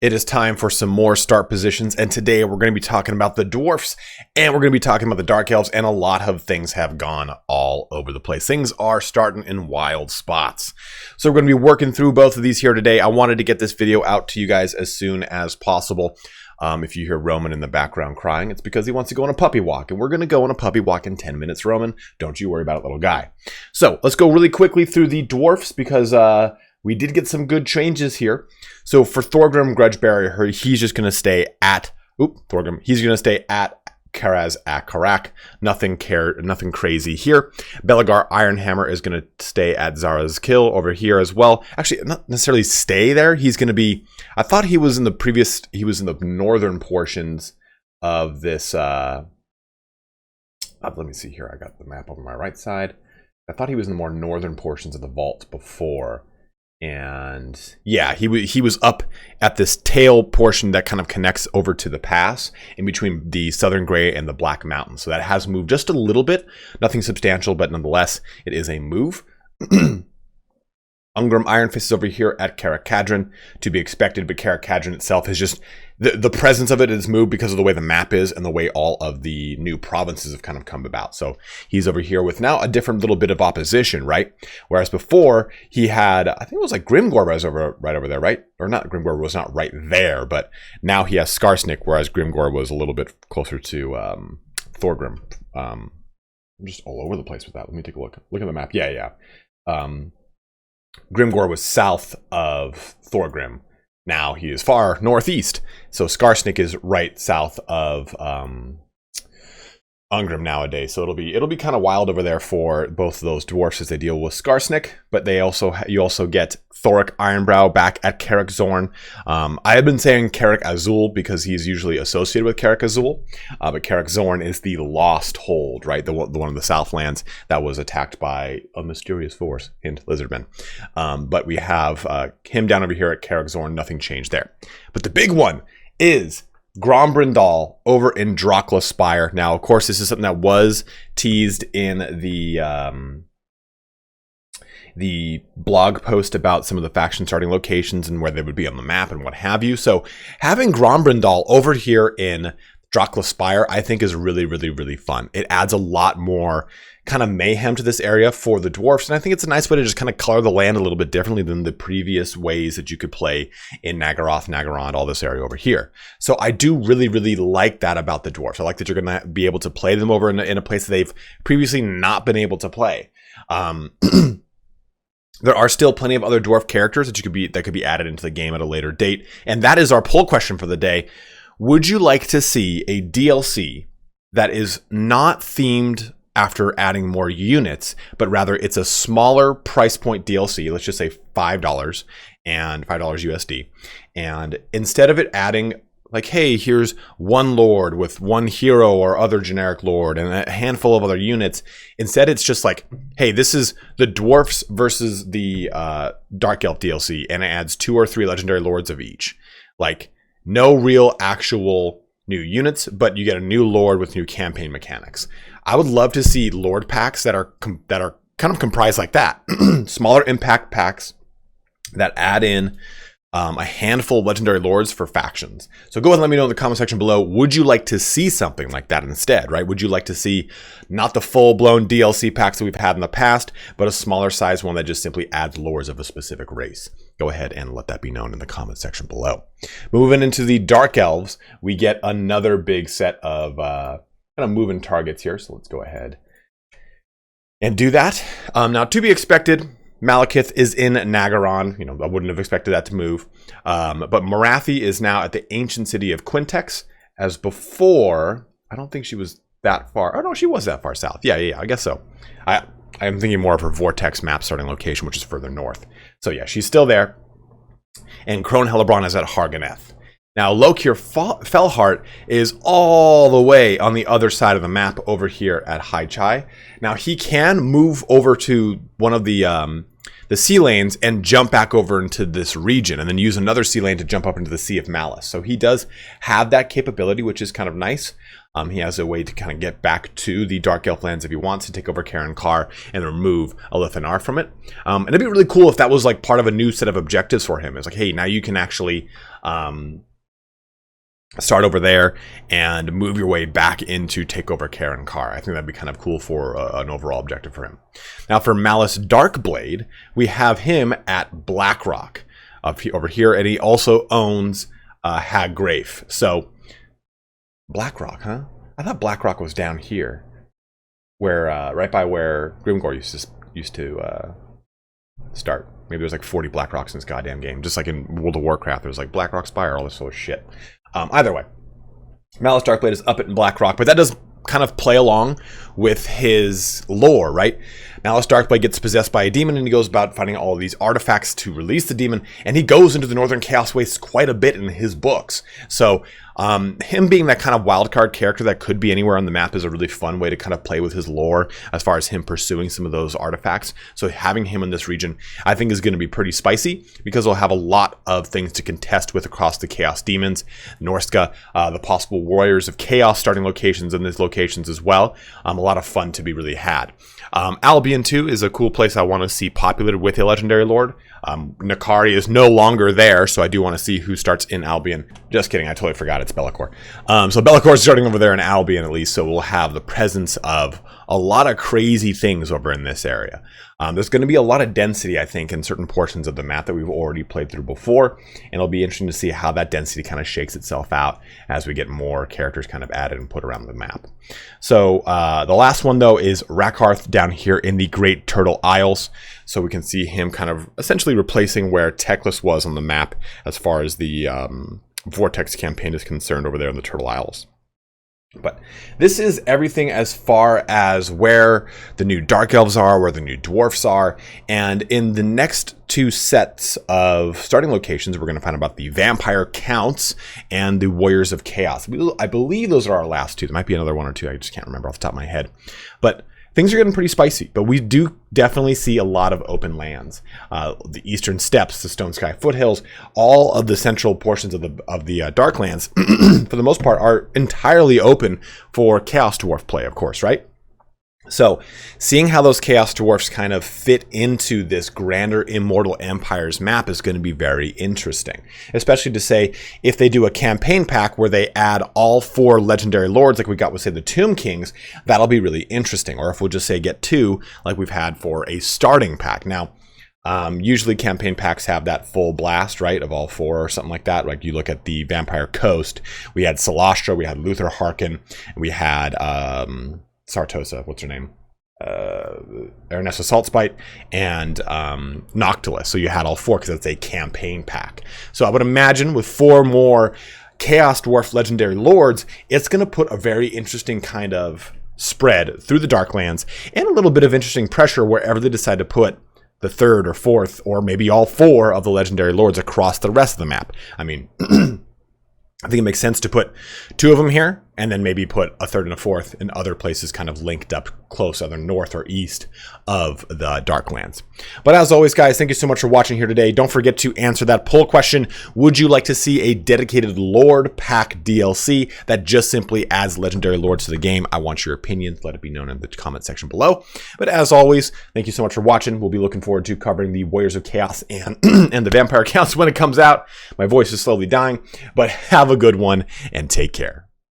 It is time for some more start positions, and today we're going to be talking about the Dwarfs, and we're going to be talking about the Dark Elves, and a lot of things have gone all over the place. Things are starting in wild spots. So we're going to be working through both of these here today. I wanted to get this video out to you guys as soon as possible. If you hear Roman in the background crying, it's because he wants to go on a puppy walk, and we're going to go on a puppy walk in 10 minutes, Roman. Don't you worry about it, little guy. So let's go really quickly through the Dwarfs, because we did get some good changes here. So for Thorgrim Grudgebearer, he's just going to stay at Thorgrim. He's going to stay at Karaz at Karak. Nothing crazy here. Belagar Ironhammer is going to stay at Zara's Kill over here as well. Actually, not necessarily stay there. He's going to be. I thought he was in the previous. He was in the northern portions of this. Let me see here. I got the map on my right side. I thought he was in the more northern portions of the vault before. And yeah, he was up at this tail portion that kind of connects over to the pass in between the Southern Grey and the Black Mountain. So that has moved just a little bit, nothing substantial, but nonetheless, it is a move. Ungrim Ironfist is over here at Karak Kadron, to be expected, but Karak Kadron itself is just, the presence of it is moved because of the way the map is and the way all of the new provinces have kind of come about. So he's over here with now a different little bit of opposition, right? Whereas before he had, I think it was like Grimgor was right over there, right? Or not, Grimgor was not right there, but now he has Skarsnik, whereas Grimgor was a little bit closer to Thorgrim. I'm just all over the place with that. Let me take a look. Look at the map. Yeah. Grimgor was south of Thorgrim. Now he is far northeast. So Skarsnik is right south of Ungrim nowadays. So it'll be kind of wild over there for both of those dwarfs as they deal with Skarsnik. But you also get Thoric Ironbrow back at Karak Zorn. I have been saying Karak Azul because he's usually associated with Karak Azul. But Karak Zorn is the lost hold, right? The one in the Southlands that was attacked by a mysterious force, hint Lizardmen. But we have him down over here at Karak Zorn. Nothing changed there. But the big one is Grombrindal over in Dracula Spire. Now, of course, this is something that was teased in the blog post about some of the faction starting locations and where they would be on the map and what have you. So having Grombrindal over here in Dracula Spire, I think is really, really, really fun. It adds a lot more kind of mayhem to this area for the dwarfs, and I think it's a nice way to just kind of color the land a little bit differently than the previous ways that you could play in Nagaroth, Nagarond, all this area over here. So I do really, really like that about the dwarfs. I like that you're going to be able to play them over in a place that they've previously not been able to play. There are still plenty of other dwarf characters that could be added into the game at a later date, and that is our poll question for the day. Would you like to see a DLC that is not themed after adding more units, but rather it's a smaller price point DLC, let's just say $5 and $5 USD. And instead of it adding like, hey, here's one lord with one hero or other generic lord and a handful of other units, instead it's just like, hey, this is the dwarfs versus the Dark Elf DLC, and it adds 2 or 3 legendary lords of each. Like, no real actual new units, but you get a new lord with new campaign mechanics. I would love to see lord packs that are kind of comprised like that. Smaller impact packs that add in a handful of legendary lords for factions. So go ahead and let me know in the comment section below. Would you like to see something like that instead, right? Would you like to see not the full-blown DLC packs that we've had in the past, but a smaller size one that just simply adds lords of a specific race? Go ahead and let that be known in the comment section below. Moving into the Dark Elves, we get another big set of kind of moving targets here. So let's go ahead and do that. Now, to be expected, Malekith is in Nagaron. You know, I wouldn't have expected that to move. But Morathi is now at the ancient city of Quintex. As before, I don't think she was that far. Oh, no, she was that far south. Yeah, I guess so. I'm thinking more of her Vortex map starting location, which is further north. So yeah, she's still there. And Crone Hellebron is at Harganeth. Now, Lokir Fellheart is all the way on the other side of the map over here at Hai Chai. Now, he can move over to one of the the sea lanes and jump back over into this region, and then use another sea lane to jump up into the Sea of Malice. So he does have that capability, which is kind of nice. He has a way to kind of get back to the Dark Elf lands if he wants to take over Karen Carr and remove Alithanar from it. And it'd be really cool if that was like part of a new set of objectives for him. It's like, hey, now you can actually start over there and move your way back into take over Karen Carr. I think that'd be kind of cool for an overall objective for him. Now for Malice Darkblade, we have him at Blackrock over here, and he also owns Haggrafe. So Blackrock, huh? I thought Blackrock was down here, where right by where Grimgore used to start. Maybe there's like 40 Blackrocks in this goddamn game, just like in World of Warcraft. There's like Blackrock Spire, all this sort of shit. Either way, Malice Darkblade is up at Blackrock, but that does kind of play along with his lore, right? Malice Darkblade gets possessed by a demon, and he goes about finding all of these artifacts to release the demon, and he goes into the Northern Chaos Wastes quite a bit in his books. So him being that kind of wildcard character that could be anywhere on the map is a really fun way to kind of play with his lore as far as him pursuing some of those artifacts. So having him in this region, I think, is going to be pretty spicy, because he'll have a lot of things to contest with across the Chaos Demons, Norska, the possible Warriors of Chaos starting locations in these locations as well. A lot of fun to be really had. Albion too is a cool place I want to see populated with a Legendary Lord. Nakari is no longer there, so I do want to see who starts in Albion. Just kidding, I totally forgot it's Be'lakor. So Be'lakor is starting over there in Albion at least, so we'll have the presence of a lot of crazy things over in this area. There's going to be a lot of density, I think, in certain portions of the map that we've already played through before, and it'll be interesting to see how that density kind of shakes itself out as we get more characters kind of added and put around the map. So the last one, though, is Rackharth down here in the Great Turtle Isles. So we can see him kind of essentially replacing where Teclis was on the map as far as the Vortex campaign is concerned over there in the Turtle Isles. But this is everything as far as where the new Dark Elves are, where the new Dwarfs are, and in the next two sets of starting locations, we're going to find about the Vampire Counts and the Warriors of Chaos. I believe those are our last two. There might be another one or two. I just can't remember off the top of my head. But things are getting pretty spicy, but we do definitely see a lot of open lands. The Eastern Steppes, the Stone Sky Foothills, all of the central portions of the Darklands, for the most part, are entirely open for Chaos Dwarf play, of course, right? So seeing how those Chaos Dwarfs kind of fit into this grander Immortal Empires map is going to be very interesting, especially to say if they do a campaign pack where they add all 4 legendary lords like we got with, say, the Tomb Kings, that'll be really interesting. Or if we'll just say get 2 like we've had for a starting pack. Now, usually campaign packs have that full blast, right, of all 4 or something like that. Like you look at the Vampire Coast, we had Celastra, we had Luther Harkin, we had Sartosa, what's her name? Ernesto Saltspite, and Noctilus. So you had all 4 because it's a campaign pack. So I would imagine with 4 more Chaos Dwarf Legendary Lords, it's going to put a very interesting kind of spread through the Darklands and a little bit of interesting pressure wherever they decide to put the 3rd or 4th or maybe all 4 of the Legendary Lords across the rest of the map. I mean, I think it makes sense to put 2 of them here and then maybe put a 3rd and a 4th in other places kind of linked up close, either north or east of the Darklands. But as always, guys, thank you so much for watching here today. Don't forget to answer that poll question. Would you like to see a dedicated Lord Pack DLC that just simply adds Legendary Lords to the game? I want your opinions. Let it be known in the comment section below. But as always, thank you so much for watching. We'll be looking forward to covering the Warriors of Chaos and, and the Vampire Counts when it comes out. My voice is slowly dying, but have a good one and take care.